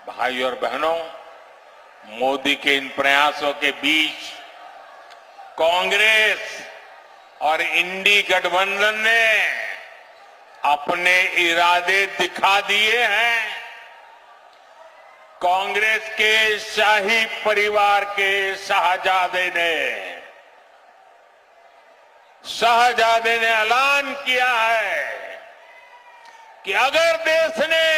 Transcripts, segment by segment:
भाई और बहनों, मोदी के इन प्रयासों के बीच कांग्रेस और इंडी गठबंधन ने अपने इरादे दिखा दिए हैं। कांग्रेस के शाही परिवार के शाहजादे ने ऐलान किया है कि अगर देश ने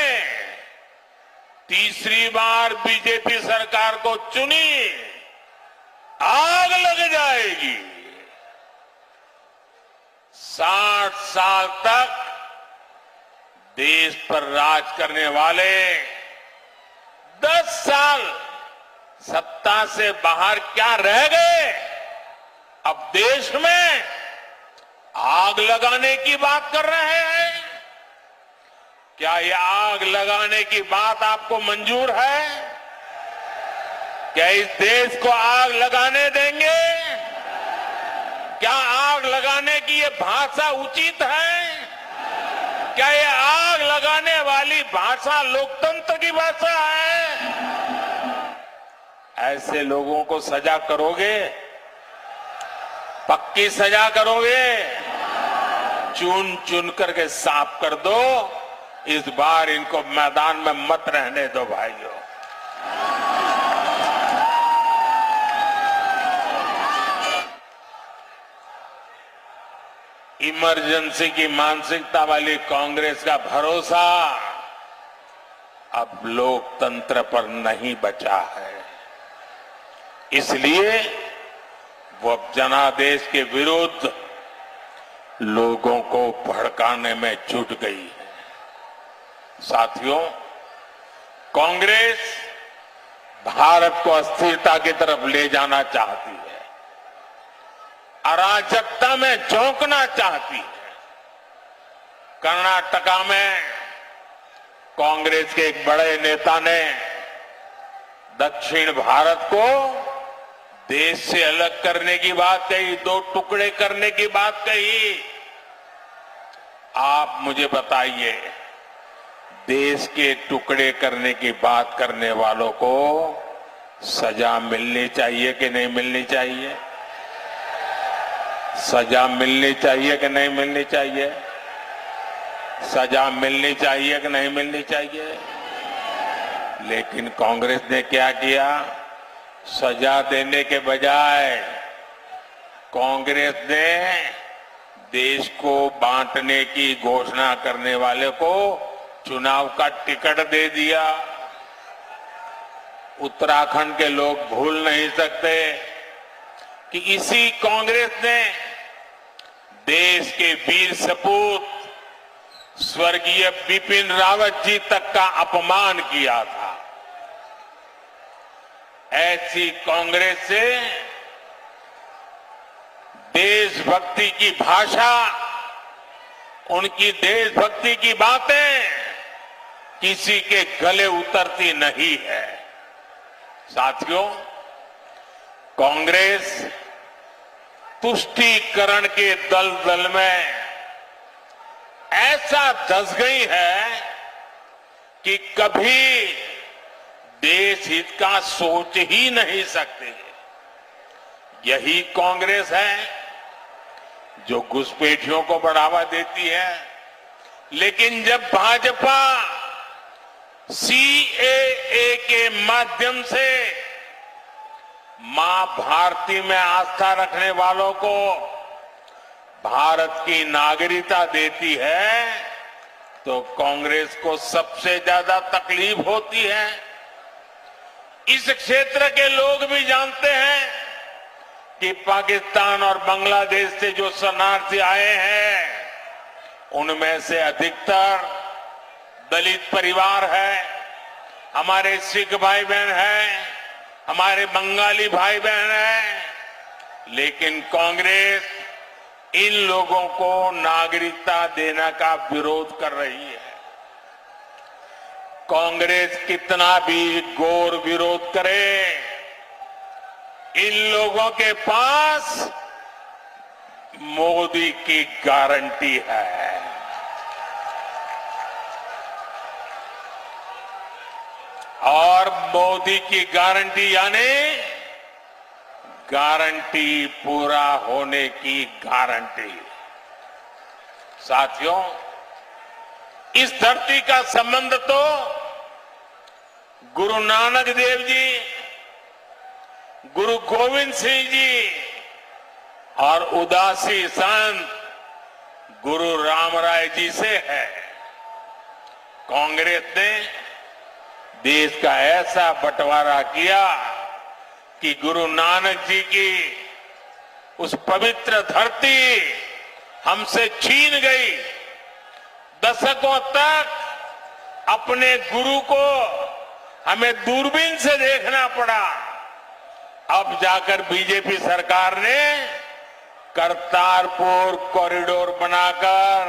तीसरी बार बीजेपी सरकार को चुनी, आग लग जाएगी। 60 साल तक देश पर राज करने वाले 10 साल सत्ता से बाहर क्या रह गए? अब देश में आग लगाने की बात कर रहे हैं। क्या ये आग लगाने की बात आपको मंजूर है? क्या इस देश को आग लगाने देंगे? क्या आग लगाने की ये भाषा उचित है? क्या ये आग लगाने वाली भाषा लोकतंत्र की भाषा है? ऐसे लोगों को सजा करोगे? पक्की सजा करोगे? चुन चुन करके साफ कर दो। इस बार इनको मैदान में मत रहने दो भाइयों। इमरजेंसी की मानसिकता वाली कांग्रेस का भरोसा अब लोकतंत्र पर नहीं बचा है। इसलिए वो अब जनादेश के विरुद्ध लोगों को भड़काने में जुट गई है। साथियों, कांग्रेस भारत को अस्थिरता की तरफ ले जाना चाहती है, अराजकता में झोंकना चाहती है। कर्नाटका में कांग्रेस के एक बड़े नेता ने दक्षिण भारत को देश से अलग करने की बात कही, 2 टुकड़े करने की बात कही। आप मुझे बताइए, देश के टुकड़े करने की बात करने वालों को सजा मिलनी चाहिए कि नहीं मिलनी चाहिए? सजा मिलनी चाहिए कि नहीं मिलनी चाहिए? सजा मिलनी चाहिए कि नहीं मिलनी चाहिए? लेकिन कांग्रेस ने क्या किया? सजा देने के बजाय कांग्रेस ने देश को बांटने की घोषणा करने वाले को चुनाव का टिकट दे दिया। उत्तराखंड के लोग भूल नहीं सकते कि इसी कांग्रेस ने देश के वीर सपूत स्वर्गीय बिपिन रावत जी तक का अपमान किया था। ऐसी कांग्रेस से देशभक्ति की भाषा, उनकी देशभक्ति की बातें किसी के गले उतरती नहीं है। साथियों, कांग्रेस तुष्टीकरण के दलदल में ऐसा धंस गई है कि कभी देश हित का सोच ही नहीं सकते। यही कांग्रेस है जो घुसपैठियों को बढ़ावा देती है। लेकिन जब भाजपा सीएए के माध्यम से मां भारती में आस्था रखने वालों को भारत की नागरिकता देती है, तो कांग्रेस को सबसे ज्यादा तकलीफ होती है। इस क्षेत्र के लोग भी जानते हैं कि पाकिस्तान और बांग्लादेश से जो शरणार्थी आए हैं, उनमें से अधिकतर दलित परिवार है, हमारे सिख भाई बहन हैं, हमारे बंगाली भाई बहन हैं। लेकिन कांग्रेस इन लोगों को नागरिकता देने का विरोध कर रही है। कांग्रेस कितना भी घोर विरोध करे, इन लोगों के पास मोदी की गारंटी है। और मोदी की गारंटी यानी गारंटी पूरा होने की गारंटी। साथियों, इस धरती का संबंध तो गुरु नानक देव जी, गुरु गोविंद सिंह जी और उदासी संत गुरु रामराय जी से है। कांग्रेस ने देश का ऐसा बंटवारा किया कि गुरु नानक जी की उस पवित्र धरती हमसे छीन गई। दशकों तक अपने गुरु को हमें दूरबीन से देखना पड़ा। अब जाकर बीजेपी सरकार ने करतारपुर कॉरिडोर बनाकर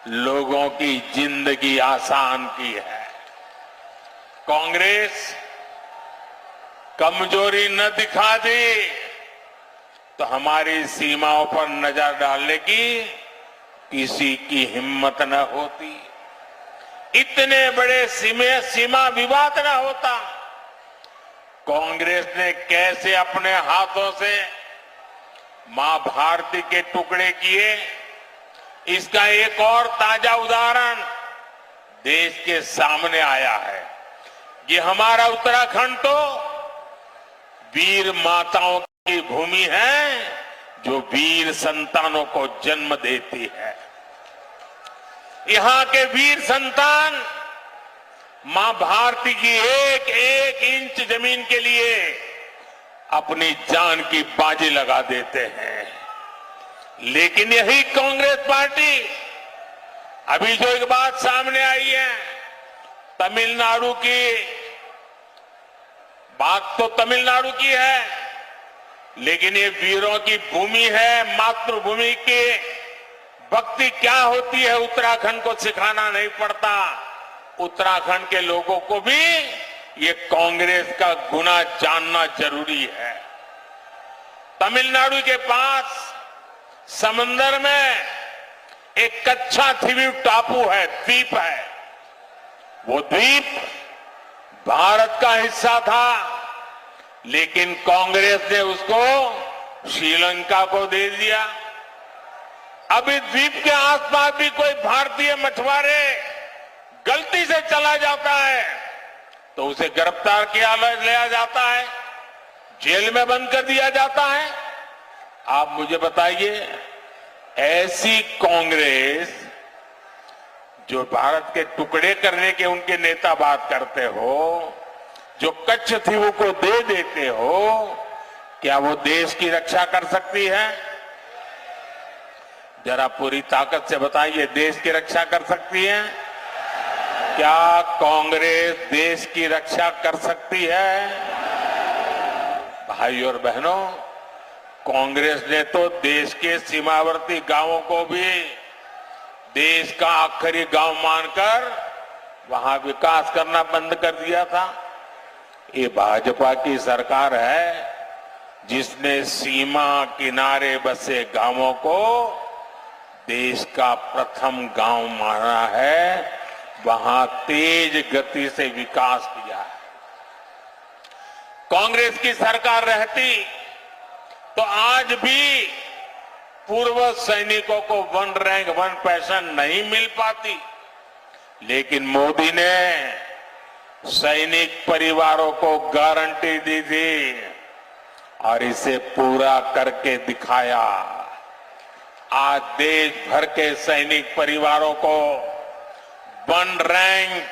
लोगों की जिंदगी आसान की है। कांग्रेस कमजोरी न दिखा दी तो हमारी सीमाओं पर नजर डालने की किसी की हिम्मत न होती। इतने बड़े सीमा विवाद न होता। कांग्रेस ने कैसे अपने हाथों से मां भारती के टुकड़े किए, इसका एक और ताजा उदाहरण देश के सामने आया है। ये हमारा उत्तराखंड तो वीर माताओं की भूमि है जो वीर संतानों को जन्म देती है। यहां के वीर संतान मां भारती की एक एक इंच जमीन के लिए अपनी जान की बाजी लगा देते हैं। लेकिन यही कांग्रेस पार्टी, अभी जो एक बात सामने आई है, तमिलनाडु की बात तो तमिलनाडु की है, लेकिन ये वीरों की भूमि है। मातृभूमि की भक्ति क्या होती है उत्तराखंड को सिखाना नहीं पड़ता। उत्तराखंड के लोगों को भी ये कांग्रेस का गुना जानना जरूरी है। तमिलनाडु के पास समंदर में एक कच्चा द्वीप टापू है, द्वीप है। वो द्वीप भारत का हिस्सा था, लेकिन कांग्रेस ने उसको श्रीलंका को दे दिया। अब इस द्वीप के आसपास भी कोई भारतीय मछुआरे गलती से चला जाता है तो उसे गिरफ्तार किया लिया जाता है, जेल में बंद कर दिया जाता है। आप मुझे बताइए, ऐसी कांग्रेस जो भारत के टुकड़े करने के उनके नेता बात करते हो, जो कच्छ द्वीप को दे देते हो, क्या वो देश की रक्षा कर सकती है? जरा पूरी ताकत से बताइए, देश की रक्षा कर सकती है? क्या कांग्रेस देश की रक्षा कर सकती है? भाई और बहनों, कांग्रेस ने तो देश के सीमावर्ती गांवों को भी देश का आखिरी गांव मानकर वहां विकास करना बंद कर दिया था। ये भाजपा की सरकार है जिसने सीमा किनारे बसे गांवों को देश का प्रथम गांव माना है, वहां तेज गति से विकास किया है। कांग्रेस की सरकार रहती तो आज भी पूर्व सैनिकों को 1 रैंक 1 पेंशन नहीं मिल पाती, लेकिन मोदी ने सैनिक परिवारों को गारंटी दी थी और इसे पूरा करके दिखाया। आज देश भर के सैनिक परिवारों को 1 रैंक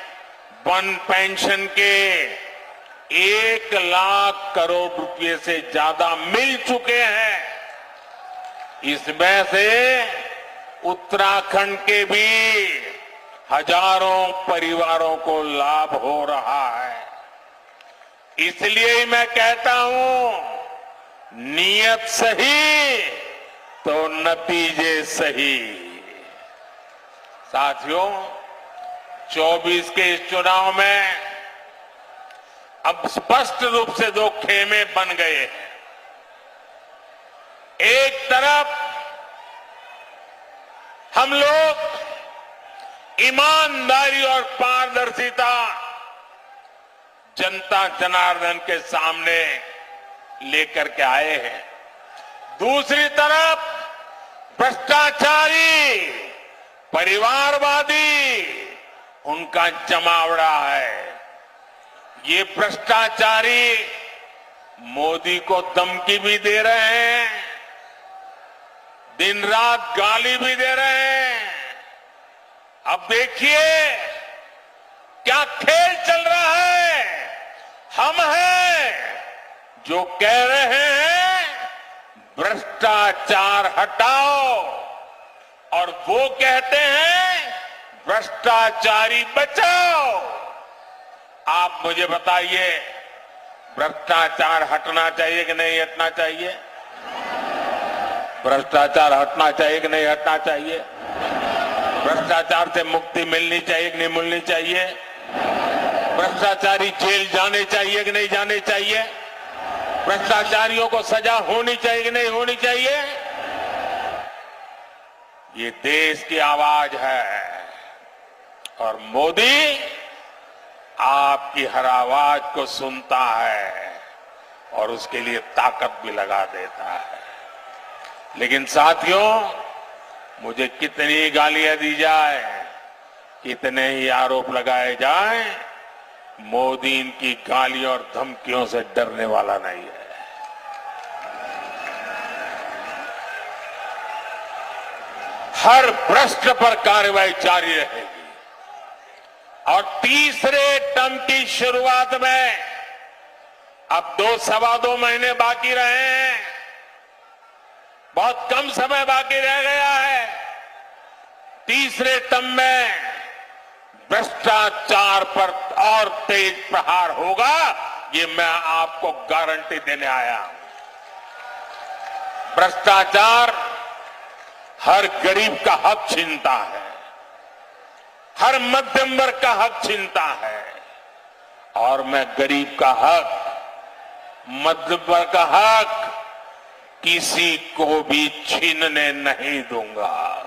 1 पेंशन के 1 लाख करोड़ रुपए से ज्यादा मिल चुके हैं। इसमें से उत्तराखंड के भी हजारों परिवारों को लाभ हो रहा है। इसलिए मैं कहता हूं, नीयत सही तो नतीजे सही। साथियों, 24 के इस चुनाव में अब स्पष्ट रूप से 2 खेमे बन गए हैं। एक तरफ हम लोग ईमानदारी और पारदर्शिता जनता जनार्दन के सामने लेकर के आए हैं। दूसरी तरफ भ्रष्टाचारी, परिवारवादी, उनका जमावड़ा है। ये भ्रष्टाचारी मोदी को धमकी भी दे रहे हैं, दिन रात गाली भी दे रहे हैं। अब देखिए क्या खेल चल रहा है। हम हैं जो कह रहे हैं भ्रष्टाचार हटाओ, और वो कहते हैं भ्रष्टाचारी बचाओ। आप मुझे बताइए, भ्रष्टाचार हटना चाहिए कि नहीं हटना चाहिए? भ्रष्टाचार हटना चाहिए कि नहीं हटना चाहिए? भ्रष्टाचार से मुक्ति मिलनी चाहिए कि नहीं मिलनी चाहिए? भ्रष्टाचारी जेल जाने चाहिए कि नहीं जाने चाहिए? भ्रष्टाचारियों को सजा होनी चाहिए कि नहीं होनी चाहिए? ये देश की आवाज है, और मोदी आपकी हर आवाज को सुनता है और उसके लिए ताकत भी लगा देता है। लेकिन साथियों, मुझे कितनी गालियां दी जाए, कितने ही आरोप लगाए जाए, मोदी इनकी गालियों और धमकियों से डरने वाला नहीं है। हर भ्रष्ट पर कार्रवाई जारी रहेगी, और तीसरे टर्म की शुरुआत में अब 2-2.25 महीने बाकी रहे हैं, बहुत कम समय बाकी रह गया है। तीसरे टर्म में भ्रष्टाचार पर और तेज प्रहार होगा, ये मैं आपको गारंटी देने आया हूं। भ्रष्टाचार हर गरीब का हक छीनता है, हर मध्यम वर्ग का हक छीनता है, और मैं गरीब का हक, मध्यम वर्ग का हक किसी को भी छीनने नहीं दूंगा।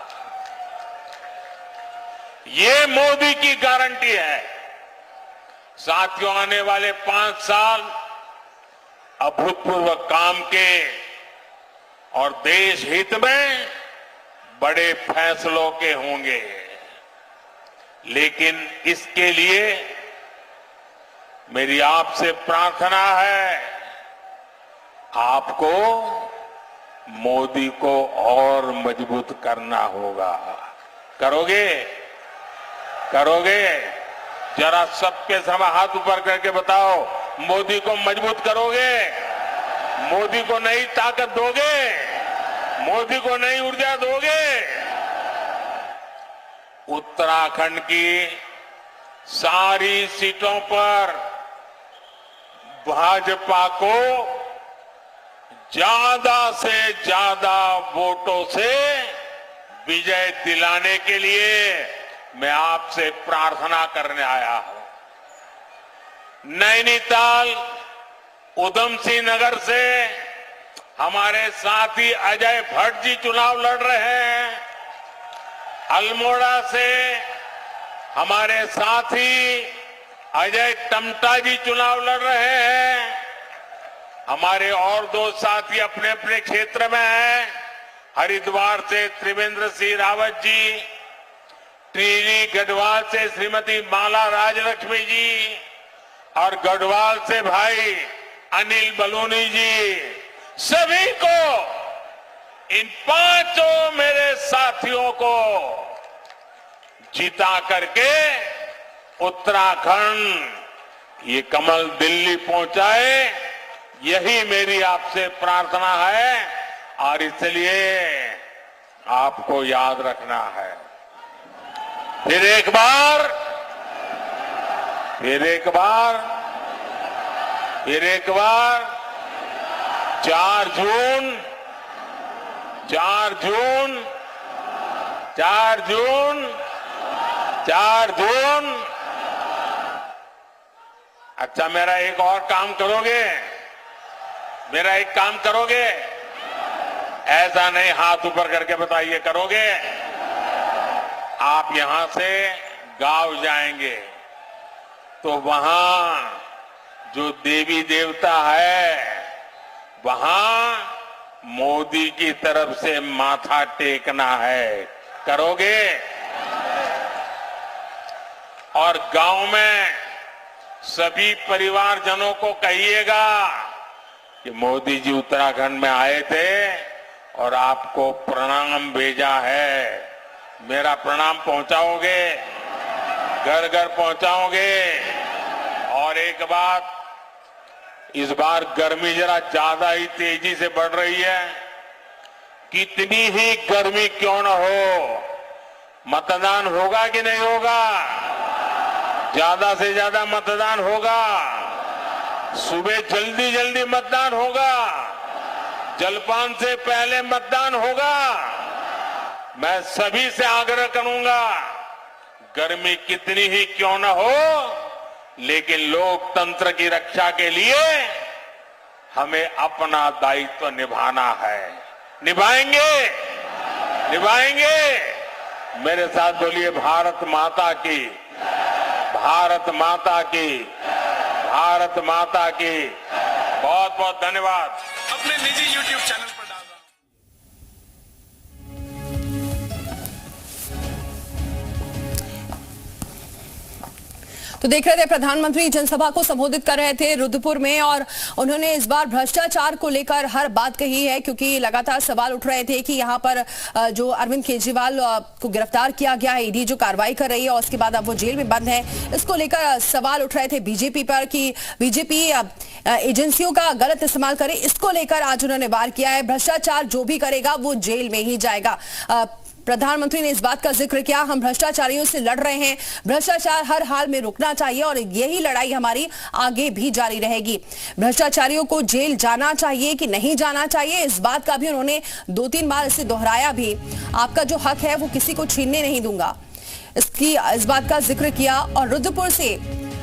ये मोदी की गारंटी है। साथियों, आने वाले 5 साल अभूतपूर्व काम के और देश हित में बड़े फैसलों के होंगे, लेकिन इसके लिए मेरी आपसे प्रार्थना है, आपको मोदी को और मजबूत करना होगा। करोगे? करोगे? जरा सबके समय हाथ ऊपर करके बताओ, मोदी को मजबूत करोगे? मोदी को नई ताकत दोगे? मोदी को नई ऊर्जा दोगे? उत्तराखंड की सारी सीटों पर भाजपा को ज्यादा से ज्यादा वोटों से विजय दिलाने के लिए मैं आपसे प्रार्थना करने आया हूं। नैनीताल, उधम सिंह नगर से हमारे साथी अजय भट्ट जी चुनाव लड़ रहे हैं। अल्मोड़ा से हमारे साथी अजय टमटा जी चुनाव लड़ रहे हैं। हमारे और 2 साथी अपने अपने क्षेत्र में हैं। हरिद्वार से त्रिवेंद्र सिंह रावत जी, टिहरी गढ़वाल से श्रीमती माला राजलक्ष्मी जी, और गढ़वाल से भाई अनिल बलूनी जी। सभी को, इन 5 मेरे साथियों को जिता करके उत्तराखंड ये कमल दिल्ली पहुंचाए, यही मेरी आपसे प्रार्थना है, और इसलिए आपको याद रखना है। फिर एक बार 4 जून 4 जून 4 जून 4 जून। अच्छा, मेरा एक और काम करोगे? मेरा एक काम करोगे? ऐसा नहीं, हाथ ऊपर करके बताइए, करोगे? आप यहां से गांव जाएंगे तो वहां जो देवी देवता है वहां मोदी की तरफ से माथा टेकना है। करोगे? और गांव में सभी परिवारजनों को कहिएगा कि मोदी जी उत्तराखंड में आए थे और आपको प्रणाम भेजा है। मेरा प्रणाम पहुंचाओगे, घर घर पहुंचाओगे। और एक बात, इस बार गर्मी जरा ज्यादा ही तेजी से बढ़ रही है। कितनी ही गर्मी क्यों न हो, मतदान होगा कि नहीं होगा? ज्यादा से ज्यादा मतदान होगा। सुबह जल्दी जल्दी मतदान होगा, जलपान से पहले मतदान होगा। मैं सभी से आग्रह करूंगा, गर्मी कितनी ही क्यों न हो, लेकिन लोकतंत्र की रक्षा के लिए हमें अपना दायित्व निभाना है। निभाएंगे, निभाएंगे। मेरे साथ बोलिए, भारत माता की, भारत माता की, भारत माता की। बहुत बहुत धन्यवाद। अपने निजी YouTube चैनल पर डाल रहा हूं। तो देख रहे थे, प्रधानमंत्री जनसभा को संबोधित कर रहे थे रुद्रपुर में, और उन्होंने इस बार भ्रष्टाचार को लेकर हर बात कही है, क्योंकि लगातार सवाल उठ रहे थे कि यहाँ पर जो अरविंद केजरीवाल को गिरफ्तार किया गया है, ईडी जो कार्रवाई कर रही है और उसके बाद अब वो जेल में बंद है, इसको लेकर सवाल उठ रहे थे बीजेपी पर कि बीजेपी एजेंसियों का गलत इस्तेमाल करे। इसको लेकर आज उन्होंने वार किया है, भ्रष्टाचार जो भी करेगा वो जेल में ही जाएगा। प्रधानमंत्री ने इस बात का जिक्र किया, हम भ्रष्टाचारियों से लड़ रहे हैं, भ्रष्टाचार हर हाल में रुकना चाहिए और यही लड़ाई हमारी आगे भी जारी रहेगी। भ्रष्टाचारियों को जेल जाना चाहिए कि नहीं जाना चाहिए, इस बात का भी उन्होंने 2-3 बार इसे दोहराया भी। आपका जो हक है वो किसी को छीनने नहीं दूंगा, इस बात का जिक्र किया। और रुद्रपुर से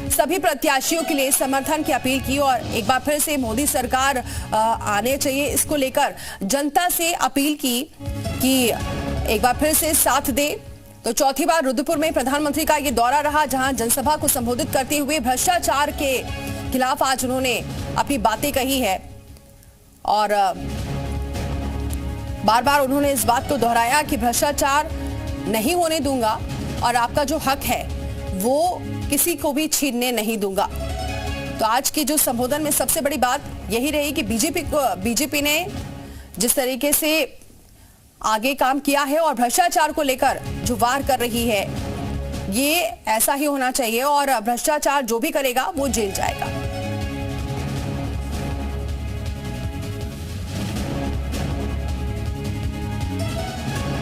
सभी प्रत्याशियों के लिए समर्थन की अपील की और एक बार फिर से मोदी सरकार आने चाहिए, इसको लेकर जनता से अपील की कि एक बार फिर से साथ दे। तो चौथी बार रुद्रपुर में प्रधानमंत्री का ये दौरा रहा, जहां जनसभा को संबोधित करते हुए भ्रष्टाचार के खिलाफ आज उन्होंने अपनी बातें कही है और बार बार उन्होंने इस बात को दोहराया कि भ्रष्टाचार नहीं होने दूंगा और आपका जो हक है वो किसी को भी छीनने नहीं दूंगा। तो आज के जो संबोधन में सबसे बड़ी बात यही रही कि बीजेपी ने जिस तरीके से आगे काम किया है और भ्रष्टाचार को लेकर जो वार कर रही है, ये ऐसा ही होना चाहिए और भ्रष्टाचार जो भी करेगा वो जेल जाएगा।